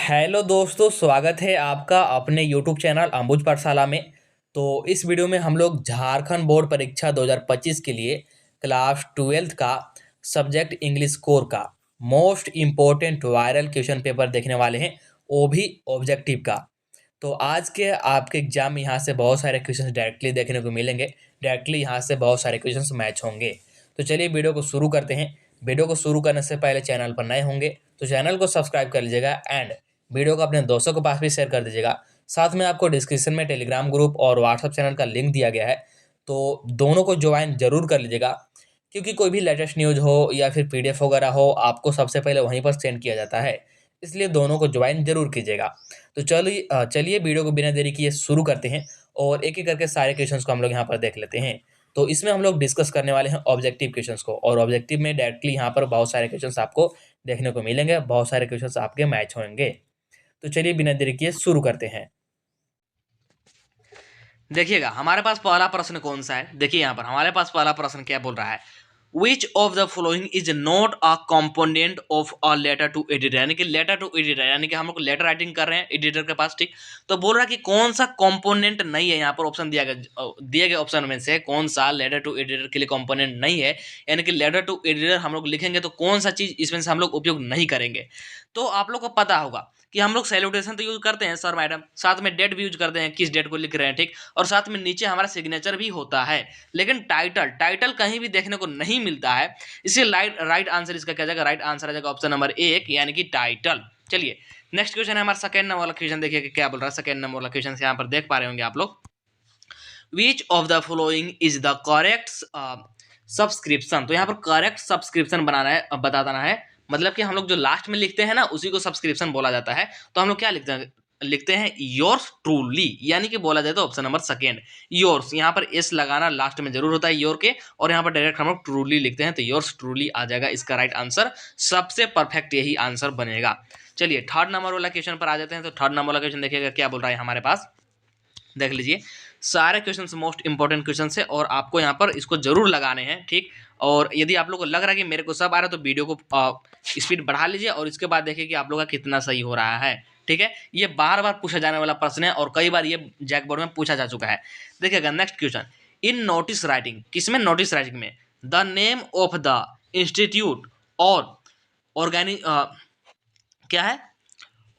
Hello दोस्तों, स्वागत है आपका अपने यूट्यूब चैनल अंबुज पाठशाला में। तो इस वीडियो में हम लोग झारखंड बोर्ड परीक्षा 2025 के लिए क्लास 12th का सब्जेक्ट इंग्लिश कोर का most important viral question paper देखने वाले हैं, वो भी ऑब्जेक्टिव का। तो आज के आपके एग्जाम में यहाँ से बहुत सारे क्वेश्चंस डायरेक्टली देखने को मिलेंगे। डायरेक्टली यहाँ से बहुत सारे क्वेश्चंस मैच होंगे। तो चलिए वीडियो को शुरू करते हैं। वीडियो को शुरू करने से पहले चैनल पर नए होंगे तो चैनल को सब्सक्राइब कर लीजिएगा एंड वीडियो को अपने दोस्तों के पास भी शेयर कर दीजिएगा। साथ में आपको डिस्क्रिप्शन में टेलीग्राम ग्रुप और व्हाट्सएप चैनल का लिंक दिया गया है, तो दोनों को ज्वाइन जरूर कर लीजिएगा, क्योंकि कोई भी लेटेस्ट न्यूज हो या फिर पीडीएफ वगैरह हो आपको सबसे पहले वहीं पर सेंड किया जाता है। इसलिए दोनों को ज्वाइन जरूर कीजिएगा। तो चलिए वीडियो को बिना देरी किए शुरू करते हैं और एक एक करके सारे क्वेश्चंस को हम लोग यहाँ पर देख लेते हैं। तो इसमें हम लोग डिस्कस करने वाले हैं ऑब्जेक्टिव क्वेश्चंस को, और ऑब्जेक्टिव में डायरेक्टली यहाँ पर बहुत सारे क्वेश्चंस आपको देखने को मिलेंगे, बहुत सारे क्वेश्चंस आपके मैच होंगे। तो चलिए बिना देरी किए शुरू करते हैं। देखिएगा हमारे पास पहला प्रश्न कौन सा है। देखिए यहाँ पर हमारे पास पहला प्रश्न क्या बोल रहा है, which of the following is not a component of a letter to editor. यानी कि लेटर टू एडिटर, यानी कि हम लोग लेटर राइटिंग कर रहे हैं एडिटर के पास, ठीक। तो बोल रहा है कि कौन सा कंपोनेंट नहीं है। यहाँ पर ऑप्शन दिए गए ऑप्शन में से कौन सा लेटर टू एडिटर के लिए कंपोनेंट नहीं है। यानी कि लेटर टू एडिटर हम लोग लिखेंगे तो कौन सा चीज इसमें से हम लोग उपयोग नहीं करेंगे। तो आप लोग को पता होगा कि हम लोग सैल्यूटेशन तो यूज करते हैं सर मैडम, साथ में डेट भी यूज करते हैं, किस डेट को लिख रहे हैं, ठीक। और साथ में नीचे हमारा सिग्नेचर भी होता है। लेकिन टाइटल कहीं भी देखने को नहीं मिलता है। इसलिए राइट आंसर इसका क्या जाएगा, राइट आंसर आ जाएगा ऑप्शन नंबर 1 यानी कि टाइटल। चलिए नेक्स्ट क्वेश्चन है हमारा सेकंड नंबर वाला क्वेश्चन। देखिए कि क्या बोल रहा है सेकंड नंबर वाला क्वेश्चन, यहाँ पर देख पा रहे होंगे आप लोग। विच of the following is the correct subscription. तो यहाँ पर करेक्ट सब्सक्रिप्शन बनाना है, बता देना है। मतलब कि हम लोग जो लास्ट में लिखते हैं ना उसी को सब्सक्रिप्शन बोला जाता है। तो हम लोग क्या लिखते हैं योर्स ट्रूली, यानी कि बोला जाए तो ऑप्शन नंबर सेकेंड योर्स। यहाँ पर एस लगाना लास्ट में जरूर होता है योर के, और यहाँ पर डायरेक्ट हम लोग ट्रूली लिखते हैं, तो योर्स ट्रूली आ जाएगा इसका राइट आंसर। सबसे परफेक्ट यही आंसर बनेगा। चलिए थर्ड नंबर वाला क्वेश्चन पर आ जाते हैं। तो थर्ड नंबर वाला क्वेश्चन देखिएगा क्या बोल रहा है हमारे पास, देख लीजिए। सारे क्वेश्चन मोस्ट इंपॉर्टेंट क्वेश्चन है और आपको यहाँ पर इसको जरूर लगाने हैं, ठीक। और यदि आप लोग को लग रहा है कि मेरे को सब आ रहा है तो वीडियो को स्पीड बढ़ा लीजिए और इसके बाद देखिए कि आप लोग का कितना सही हो रहा है, ठीक है। ये बार बार पूछा जाने वाला प्रश्न है और कई बार ये जैक बोर्ड में पूछा जा चुका है। देखिएगा नेक्स्ट क्वेश्चन, इन नोटिस राइटिंग, किसमें नोटिस राइटिंग में the name of the institute और ऑर्गेनि क्या है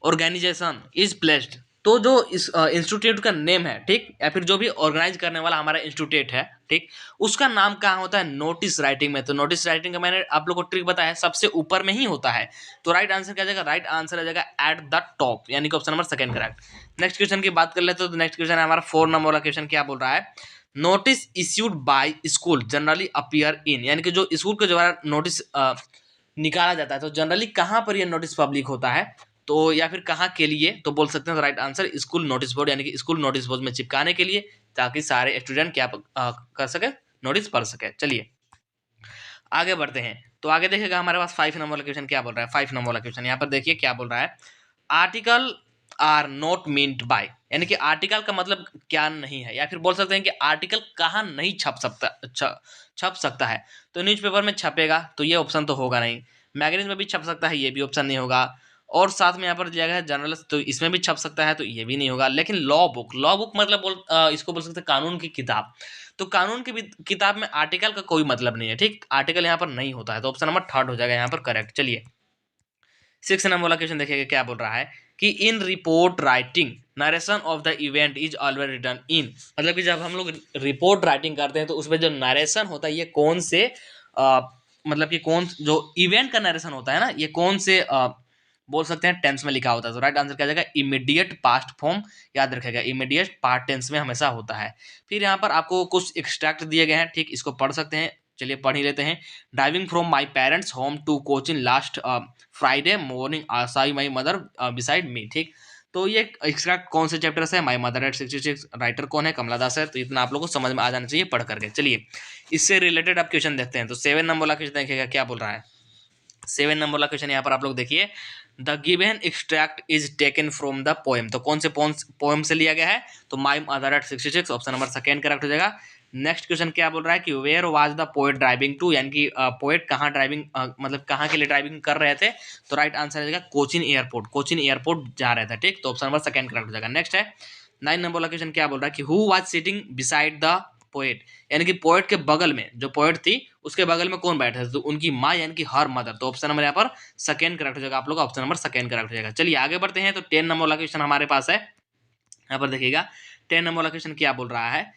ऑर्गेनाइजेशन इज प्लेस्ड। तो जो इस इंस्टीट्यूट का नेम है, ठीक, या फिर जो भी ऑर्गेनाइज करने वाला हमारा इंस्टीट्यूट है, ठीक, उसका नाम कहाँ होता है, नोटिस राइटिंग में। तो नोटिस राइटिंग का मैंने आप लोग को ट्रिक बताया, सबसे ऊपर में ही होता है। तो राइट आंसर क्या जाएगा, राइट आंसर आ जाएगा एट द टॉप, यानी कि option number second correct. Next question की बात कर लेते हैं। तो नेक्स्ट क्वेश्चन है हमारा 4 नंबर वाला क्वेश्चन, क्या बोल रहा है, notice issued by school generally appear in. यानी कि जो स्कूल के द्वारा नोटिस निकाला जाता है तो जनरली कहाँ पर यह नोटिस पब्लिक होता है, तो या फिर कहाँ के लिए, तो बोल सकते हैं तो right answer school notice board, यानी कि स्कूल नोटिस बोर्ड में चिपकाने के लिए, ताकि सारे स्टूडेंट क्या कर सके, नोटिस पढ़ सके। चलिए आगे बढ़ते हैं। तो आगे देखेगा हमारे पास 5 नंबर वाला क्वेश्चन क्या बोल रहा है। 5 नंबर वाला क्वेश्चन यहाँ पर देखिए क्या बोल रहा है, article are not meant by. यानी कि आर्टिकल का मतलब क्या नहीं है, या फिर बोल सकते हैं कि आर्टिकल कहाँ नहीं छप सकता है। तो न्यूज़पेपर में छपेगा तो ये ऑप्शन तो होगा नहीं, मैगजीन में भी छप सकता है ये भी ऑप्शन नहीं होगा, और साथ में यहाँ पर दिया गया है जर्नलिस्ट तो इसमें भी छप सकता है तो ये भी नहीं होगा। लेकिन लॉ बुक मतलब इसको बोल सकते हैं कानून की किताब। तो कानून की किताब में आर्टिकल का कोई मतलब नहीं है, ठीक, आर्टिकल यहाँ पर नहीं होता है। तो ऑप्शन नंबर थर्ड हो जाएगा यहाँ पर करेक्ट। चलिए 6 नंबर वाला क्वेश्चन देखिएगा क्या बोल रहा है कि in report writing narration of the event is always written in. मतलब कि जब हम लोग रिपोर्ट राइटिंग करते हैं तो उसमें जो नरेशन होता है ये कौन से मतलब कि कौन जो इवेंट का नरेशन होता है ना, ये कौन से बोल सकते हैं टेंस में लिखा होता है। तो राइट आंसर क्या जाएगा, इमीडिएट पास्ट फॉर्म, याद रखेगा इमीडिएट पास्ट टेंस में हमेशा होता है। फिर यहाँ पर आपको कुछ एक्सट्रैक्ट दिए गए हैं, ठीक, इसको पढ़ सकते हैं। चलिए पढ़ ही लेते हैं। Driving from my parents home to Cochin last Friday morning saw my mother beside me, ठीक। तो ये एक्सट्रैक्ट कौन से चैप्टर से है, माई मदर एट 66, राइटर कौन है, कमला दास है। तो इतना आप लोगों को समझ में आ जाना चाहिए पढ़ करके। चलिए इससे रिलेटेड आप क्वेश्चन देखते हैं। तो 7 नंबर वाला क्वेश्चन देखिएगा क्या बोल रहा है। 7 नंबर वाला क्वेश्चन यहाँ पर आप लोग देखिए, the given extract is taken from the poem. तो कौन से पोएम से लिया गया है, तो my mother at 66, option number second correct हो जाएगा। नेक्स्ट क्वेश्चन क्या बोल रहा है कि where was the poet driving to, यानी कि पोएट कहाँ ड्राइविंग मतलब कहाँ के लिए ड्राइविंग कर रहे थे। तो राइट आंसर हो जाएगा कोचिन एयरपोर्ट, कोचिन एयरपोर्ट जा रहे थे। ठीक, तो ऑप्शन नंबर सेकंड करेक्ट हो जाएगा। नेक्स्ट है 9 नंबर वाला क्वेश्चन क्या बोल रहा है कि who was sitting beside the poet, यानी कि पोएट के बगल में, जो पोएट थी उसके बगल में कौन बैठे थे, तो उनकी माँ यानी कि हर मदर। तो ऑप्शन नंबर यहाँ पर सेकंड करेक्ट हो जाएगा, आप लोग ऑप्शन नंबर सेकंड करेक्ट हो जाएगा। चलिए आगे बढ़ते हैं। तो 10 नंबर वाला क्वेश्चन हमारे पास है, यहाँ पर देखिएगा 10 नंबर वाला क्वेश्चन क्या बोल रहा है।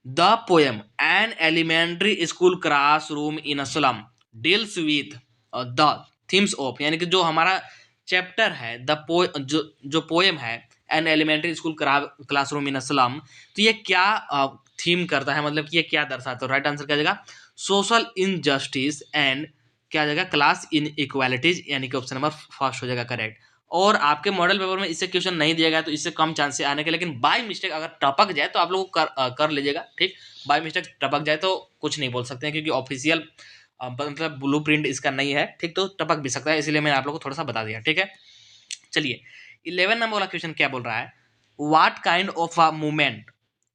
The poem an elementary school classroom in a slum deals with the themes of, यानी कि जो हमारा चैप्टर है जो पोएम है an elementary school classroom in a slum, तो ये क्या थीम करता है, मतलब कि ये क्या दर्शाता है। राइट आंसर क्या जाएगा सोशल इनजस्टिस एंड क्या जाएगा क्लास इन इक्वालिटीज, यानी कि ऑप्शन नंबर फर्स्ट हो जाएगा करेक्ट। और आपके मॉडल पेपर में इससे क्वेश्चन नहीं दिया गया तो इससे कम चांस से आने के, लेकिन बाय मिस्टेक अगर टपक जाए तो आप लोग कर लीजिएगा। ठीक, बाय मिस्टेक टपक जाए तो कुछ नहीं बोल सकते हैं, क्योंकि ऑफिशियल मतलब ब्लूप्रिंट इसका नहीं है। ठीक, तो टपक भी सकता है, इसलिए मैंने आप लोग को थोड़ा सा बता दिया। ठीक है, चलिए 11 नंबर वाला क्वेश्चन क्या बोल रहा है। What kind of a movement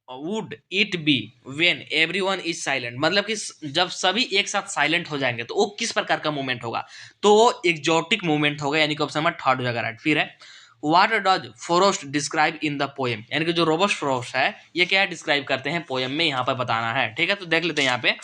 would it be when everyone is silent, मतलब कि जब सभी एक साथ साइलेंट हो जाएंगे तो वो किस प्रकार का मूवमेंट होगा, तो वो एक्जॉटिक मूवमेंट होगा, यानी कि ऑप्शन नंबर थर्ड हो जाएगा राइट। फिर है what does forest describe in the poem, यानी कि जो रोबस्ट फॉरेस्ट है ये क्या डिस्क्राइब करते हैं पोएम में, यहाँ पर बताना है। ठीक है, तो देख लेते हैं यहाँ पे।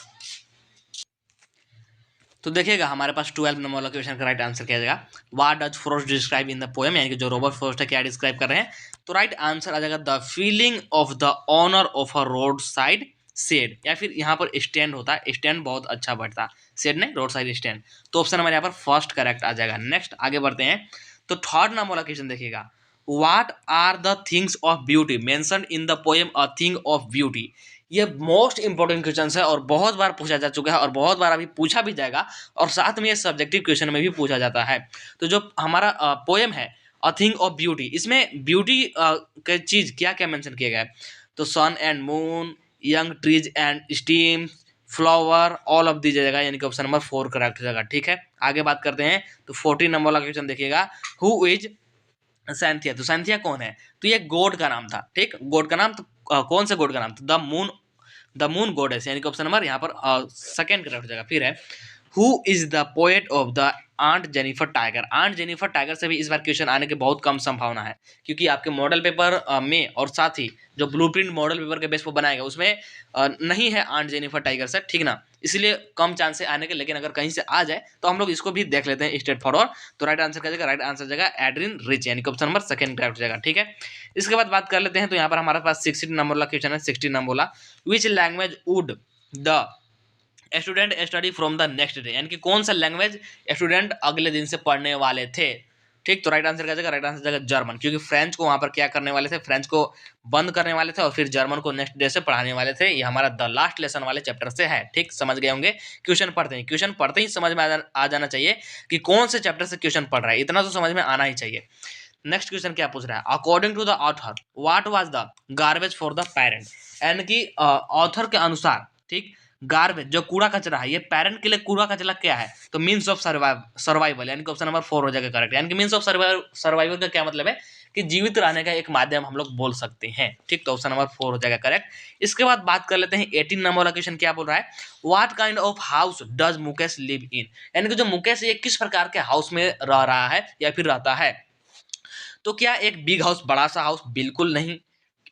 तो देखिएगा हमारे पास 12 नंबर वाला क्वेश्चन का राइट आंसर क्या जाएगा, what does forest describe in the poem, यानी कि जो रोबर्ट फॉरेस्ट है क्या डिस्क्राइब कर रहे हैं। तो राइट आंसर आ जाएगा the feeling of the honour of a road side shed, या फिर यहाँ पर स्टैंड होता है, स्टैंड बहुत अच्छा बैठता, शेड नहीं रोड साइड स्टैंड। तो ऑप्शन नंबर यहाँ पर फर्स्ट करेक्ट आ जाएगा। नेक्स्ट आगे बढ़ते हैं। तो थर्ड नंबर वाला क्वेश्चन देखिएगा, what are the things of beauty mentioned in the poem a thing of beauty. ये मोस्ट इंपॉर्टेंट क्वेश्चन है और बहुत बार पूछा जा चुका है और बहुत बार अभी पूछा भी जाएगा, और साथ में ये सब्जेक्टिव क्वेश्चन में भी पूछा जाता है। तो जो हमारा पोएम है अ थिंग ऑफ ब्यूटी, इसमें ब्यूटी का चीज क्या क्या मेंशन किया गया है, तो sun and moon, young trees and steam, flower, all of the जगह, यानी कि ऑप्शन नंबर 4 करेक्ट हो जाएगा। ठीक है, आगे बात करते हैं। तो 14 नंबर वाला क्वेश्चन देखिएगा, हु इज सैंथिया। तो सैंथिया कौन है, तो ये गॉड का नाम था। ठीक, गॉड का नाम, तो कौन से गॉड का नाम, तो द मून गॉडेस, यानी कि ऑप्शन नंबर यहाँ पर सेकंड करेक्ट हो जाएगा। फिर है who is the poet of the aunt Jennifer tiger. Aunt Jennifer tiger से भी इस बार क्वेश्चन आने की बहुत कम संभावना है, क्योंकि आपके मॉडल पेपर में और साथ ही जो ब्लूप्रिंट मॉडल पेपर के बेस पर बनाएगा उसमें नहीं है आंट जेनिफर टाइगर से, ठीक ना, इसलिए कम चांस है आने के। लेकिन अगर कहीं से आ जाए तो हम लोग इसको भी देख लेते हैं स्ट्रेट फॉरवर्ड। तो राइट आंसर क्या जाएगा, राइट आंसर जाएगा एड्रिन रिच, यानी कि ऑप्शन नंबर सेकंड करेक्ट हो जाएगा। ठीक है, इसके बाद बात कर लेते हैं। तो यहाँ पर हमारे पास 16 नंबर वाला क्वेश्चन है। 16 नंबर वाला, which language would the student study from the next day, यानी कि कौन सा लैंग्वेज स्टूडेंट अगले दिन से पढ़ने वाले थे। ठीक, तो राइट आंसर क्या जाएगा, राइट आंसर जाएगा जर्मन, क्योंकि फ्रेंच को वहां पर क्या करने वाले थे, फ्रेंच को बंद करने वाले थे और फिर जर्मन को नेक्स्ट डे से पढ़ाने वाले थे। ये हमारा द लास्ट लेसन वाले चैप्टर से है। ठीक, समझ गए होंगे। क्वेश्चन पढ़ते ही समझ में आ जाना चाहिए कि कौन से चैप्टर से क्वेश्चन पढ़ रहा है, इतना तो समझ में आना ही चाहिए। नेक्स्ट क्वेश्चन क्या पूछ रहा है, according to the author what was the garbage for the parent, यानी कि ऑथर के अनुसार, ठीक, गार्बेज जो कूड़ा कचरा है, ये पेरेंट के लिए कूड़ा कचरा क्या है, तो मीन्स ऑफ सर्वाइवल, यानी कि ऑप्शन नंबर 4 हो जाएगा करेक्ट। यानी कि मीन्स ऑफ सर्वाइवल का क्या मतलब है, कि जीवित रहने का एक माध्यम हम लोग बोल सकते हैं। ठीक, तो ऑप्शन नंबर 4 हो जाएगा करेक्ट। इसके बाद बात कर लेते हैं 18 नंबर वाला क्वेश्चन क्या बोल रहा है, what kind of house does Mukesh live in, यानी कि जो मुकेश ये किस प्रकार के हाउस में रह रहा है या फिर रहता है। तो क्या एक बिग हाउस, बड़ा सा हाउस, बिल्कुल नहीं।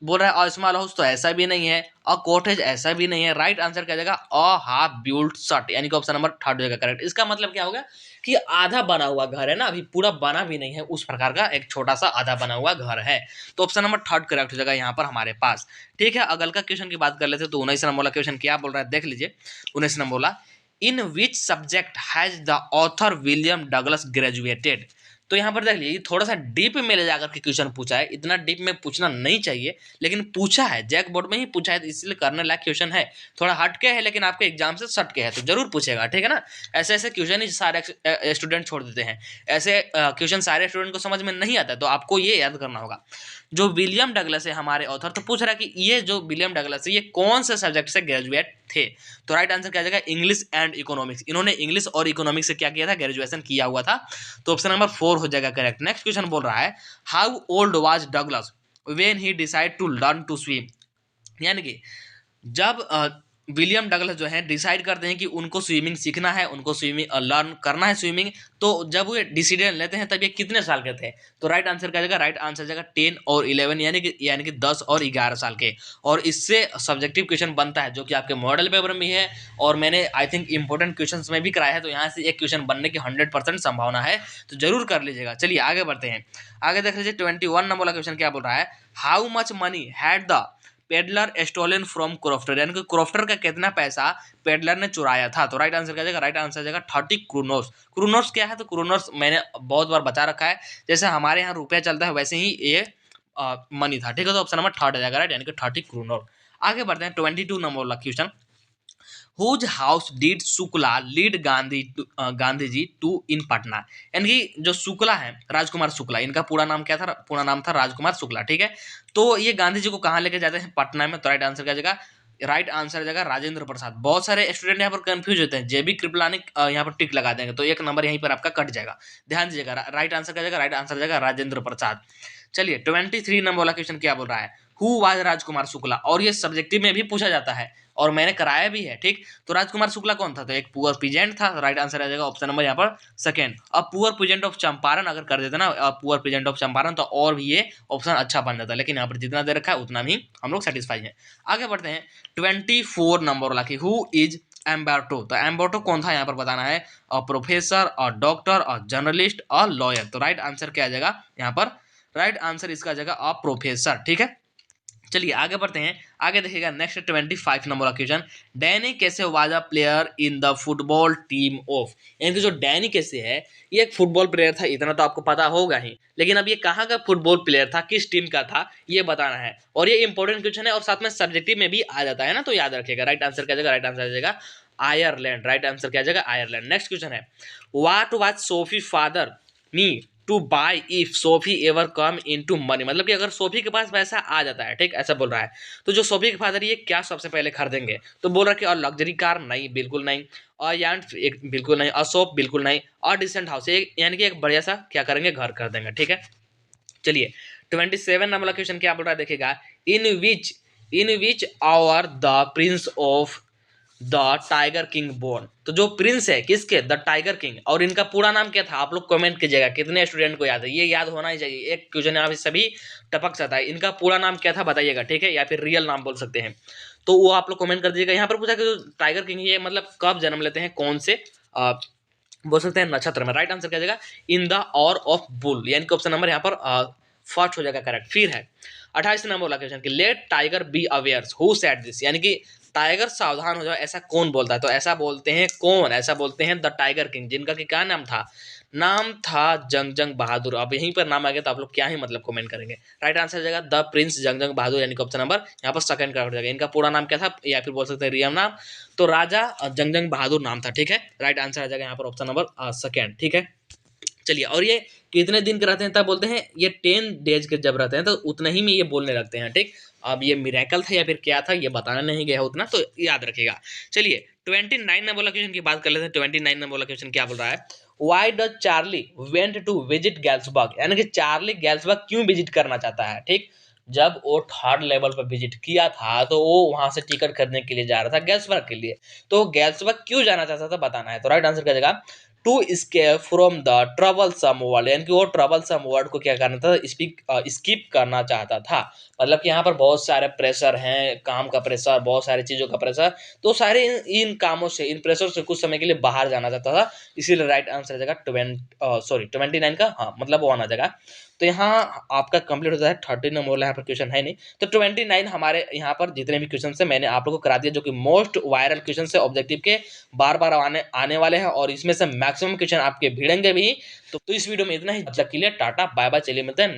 बोल रहा है अ स्मॉल हाउस, तो ऐसा भी नहीं है। अ कॉटेज, ऐसा भी नहीं है। राइट आंसर क्या जाएगा, अ हाफ बिल्ट शट, यानी कि ऑप्शन नंबर 3 हो जाएगा करेक्ट। इसका मतलब क्या होगा कि आधा बना हुआ घर है ना, अभी पूरा बना भी नहीं है, उस प्रकार का एक छोटा सा आधा बना हुआ घर है। तो ऑप्शन नंबर 3 करेक्ट हो जाएगा यहाँ पर हमारे पास। ठीक है, अगल का क्वेश्चन की बात कर लेते हैं। तो 19 नंबर वाला क्वेश्चन क्या बोल रहा है, देख लीजिए। 19 नंबर वाला, in which subject has the author William Douglas graduated. तो यहाँ पर देख लीजिए, थोड़ा सा डीप में ले जाकर के क्वेश्चन पूछा है। इतना डीप में पूछना नहीं चाहिए, लेकिन पूछा है, जैक बोर्ड में ही पूछा है, तो इसलिए करने लायक क्वेश्चन है। थोड़ा हटके है, लेकिन आपके एग्जाम से सटके है, तो जरूर पूछेगा। ठीक है ना, ऐसे ऐसे क्वेश्चन ही सारे स्टूडेंट छोड़ देते हैं। ऐसे क्वेश्चन सारे स्टूडेंट को समझ में नहीं आता है, तो आपको ये याद करना होगा। जो विलियम डगलस है हमारे ऑथर, तो पूछ रहा है कि ये जो विलियम डगलस है ये कौन से सब्जेक्ट से ग्रेजुएट थे। तो राइट आंसर क्या जाएगा, इंग्लिश एंड इकोनॉमिक्स। इन्होंने इंग्लिश और इकोनॉमिक्स से क्या किया था, ग्रेजुएशन किया हुआ था। तो ऑप्शन नंबर 4 हो जाएगा करेक्ट। नेक्स्ट क्वेश्चन बोल रहा है, how old was Douglas when he decide to learn to swim, यानी कि जब विलियम डगलस जो है डिसाइड करते हैं कि उनको स्विमिंग सीखना है, उनको स्विमिंग लर्न करना है स्विमिंग, तो जब वो डिसीजन लेते हैं तब ये कितने साल के थे? तो राइट आंसर क्या जाएगा? राइट आंसर जाएगा 10 और 11, यानी कि 10 और 11 साल के। और इससे सब्जेक्टिव क्वेश्चन बनता है जो कि आपके मॉडल पेपर में भी है और मैंने आई थिंक इंपॉर्टेंट क्वेश्चन में भी कराया है, तो यहाँ से एक क्वेश्चन बनने की 100% संभावना है, तो जरूर कर लीजिएगा। चलिए आगे बढ़ते हैं। आगे देख लीजिए 21 नंबर वाला क्वेश्चन क्या बोल रहा है, how much money had the peddler stolen from crofter, यानी कि क्रोफ्टर का कितना पैसा पेडलर ने चुराया था? तो राइट आंसर क्या जाएगा? राइट आंसर जाएगा 30 क्रूनोस। क्रूनोस क्या है? तो क्रूनोस मैंने बहुत बार बता रखा है, जैसे हमारे यहाँ रुपया चलता है वैसे ही ये मनी था, ठीक है। तो ऑप्शन नंबर थर्ड आ जाएगा, राइट, यानी कि 30 क्रूनोस। आगे बढ़ते हैं 22 नंबर वाला question, whose house did Shukla lead Gandhi ji to in Patna, यानी कि जो शुक्ला है राजकुमार शुक्ला, इनका पूरा नाम क्या था? पूरा नाम था राजकुमार शुक्ला, ठीक है। तो ये गांधी जी को कहाँ लेके जाते हैं? पटना में। तो राइट आंसर क्या जाएगा? राइट आंसर जाएगा राजेंद्र प्रसाद। बहुत सारे स्टूडेंट यहाँ पर कंफ्यूज होते हैं, जेबी कृपलानी यहाँ पर टिक लगा देंगे तो एक नंबर यहीं पर आपका कट जाएगा, ध्यान दीजिएगा। राइट आंसर क्या जाएगा? राइट आंसर जाएगा राजेंद्र प्रसाद। चलिए 23 नंबर वाला क्वेश्चन क्या बोल रहा है, हु वाज राजकुमार शुक्ला, और ये सब्जेक्टिव में भी पूछा जाता है और मैंने कराया भी है, ठीक। तो राजकुमार शुक्ला कौन था? तो एक पुअर पीजेंट था। राइट आंसर आ जाएगा ऑप्शन नंबर यहाँ पर सेकंड। अब पुअर पीजेंट ऑफ चंपारण अगर कर देते ना, पुअर पीजेंट ऑफ चंपारण, तो और भी ये ऑप्शन अच्छा बन जाता है, लेकिन यहाँ पर जितना दे रखा है उतना भी हम लोग सेटिस्फाई है। आगे बढ़ते हैं 24 नंबर वाला की, हु इज एम्बर्टो, तो एम्बर्टो कौन था यहाँ पर बताना है, और प्रोफेसर और डॉक्टर और जर्नलिस्ट और लॉयर। तो राइट आंसर क्या आ जाएगा यहाँ पर? राइट आंसर इसका आ जाएगा प्रोफेसर, ठीक है। चलिए आगे बढ़ते हैं। आगे देखिएगा नेक्स्ट 25 नंबर का क्वेश्चन, डैनी कैसे was a player in the football team of, यानी कि जो डैनी कैसे है ये एक फुटबॉल प्लेयर था, इतना तो आपको पता होगा ही, लेकिन अब ये कहाँ का फुटबॉल प्लेयर था, किस टीम का था, ये बताना है। और ये इंपॉर्टेंट क्वेश्चन है और साथ में सब्जेक्टिव में भी आ जाता है ना, तो याद रखिएगा। राइट आंसर क्या जाएगा? राइट आंसर आ जाएगा आयरलैंड। राइट आंसर क्या जाएगा? आयरलैंड। नेक्स्ट क्वेश्चन है, what was Sophie father me to buy if Sophie ever come into money, मतलब कि अगर सोफी के पास पैसा आ जाता है, ठीक, ऐसा बोल रहा है, तो जो सोफी के फादर ये क्या सबसे पहले खरीदेंगे? तो बोल रहा है कि और लग्जरी कार, नहीं बिल्कुल नहीं, और यार्ड एक बिल्कुल नहीं, और सोप बिल्कुल नहीं, और डिसेंट हाउस, एक यानी कि एक बढ़िया सा क्या करेंगे? घर कर देंगे, ठीक है। चलिए 27 नंबर क्वेश्चन क्या बोल रहा है देखिएगा, in which hour the prince of the tiger king born, तो जो प्रिंस है किसके? द टाइगर किंग, और इनका पूरा नाम क्या था? आप लोग कमेंट कीजिएगा कितने स्टूडेंट को याद है, ये याद होना ही चाहिए, एक क्वेश्चन यहाँ पे सभी टपक सकता है। इनका पूरा नाम क्या था बताइएगा, ठीक है, या फिर रियल नाम बोल सकते हैं, तो वो आप लोग कमेंट कर दीजिएगा। यहाँ पर पूछा कि जो टाइगर किंग ये मतलब कब जन्म लेते हैं, कौन से बोल सकते हैं नक्षत्र में? राइट आंसर क्या जाएगा? In the or of bull, यानी कि ऑप्शन नंबर यहाँ पर फर्स्ट हो जाएगा करेक्ट। फिर है 28 नंबर वाला क्वेश्चन कि let tiger be aware, who said this, यानी कि टाइगर सावधान हो जाओ ऐसा कौन बोलता है? तो ऐसा बोलते हैं कौन? ऐसा बोलते हैं द टाइगर किंग, जिनका कि क्या नाम था? नाम था जंग बहादुर। अब यहीं पर नाम आ गया तो आप लोग क्या ही मतलब कमेंट करेंगे। राइट आंसर जाएगा द प्रिंस जंग बहादुर, यानी कि ऑप्शन नंबर यहाँ पर सेकंड करेक्ट हो जाएगा। इनका पूरा नाम क्या था, या फिर बोल सकते हैं रियल नाम, तो राजा जंग बहादुर नाम था, ठीक है। राइट आंसर आ जाएगा यहाँ पर ऑप्शन नंबर सेकंड, ठीक है। चलिए, और ये कितने दिन के रहते हैं तब बोलते हैं? ये 10 डेज के जब रहते हैं तो उतने ही में ये बोलने लगते हैं, ठीक। अब ये मिरेकल था या फिर क्या था ये बताना नहीं गया उतना, तो याद रखिएगा। चलिए 29 नंबर वाला क्वेश्चन की बात कर लेते हैं। 29 नंबर वाला क्वेश्चन क्या बोल रहा है, why does Charlie went to visit Galesburg, यानी कि चार्ली गैल्सबर्ग क्यों विजिट करना चाहता है, ठीक। जब वो थर्ड लेवल पर विजिट किया था तो वो वहां से टिकट खरीदने के लिए जा रहा था गैल्सबर्ग के लिए, तो गैल्सबर्ग क्यों जाना चाहता था बताना है। तो राइट आंसर क्या जाएगा? To escape from the troublesome world, यानी कि वो ट्रबलसम वर्ल्ड को क्या करना था? स्किप करना चाहता था। मतलब कि यहाँ पर बहुत सारे प्रेशर हैं, काम का प्रेशर, बहुत सारी चीज़ों का प्रेशर, तो सारे इन कामों से, इन प्रेशर से कुछ समय के लिए बाहर जाना चाहता था, इसीलिए राइट आंसर आ जाएगा 29 का, हाँ मतलब 1 आ जाएगा। तो यहाँ आपका कंप्लीट होता है 30 नंबर, यहाँ पर क्वेश्चन है नहीं, तो 29 हमारे यहाँ पर जितने भी क्वेश्चन है मैंने आप लोगों को करा दिया, जो कि मोस्ट वायरल क्वेश्चन है ऑब्जेक्टिव के, बार बार आने वाले हैं, और इसमें से मैक्सिमम क्वेश्चन आपके भिड़ेंगे भी। तो इस वीडियो में इतना ही, तब तक के लिए टाटा बाय बाय, चलिए मिलते हैं।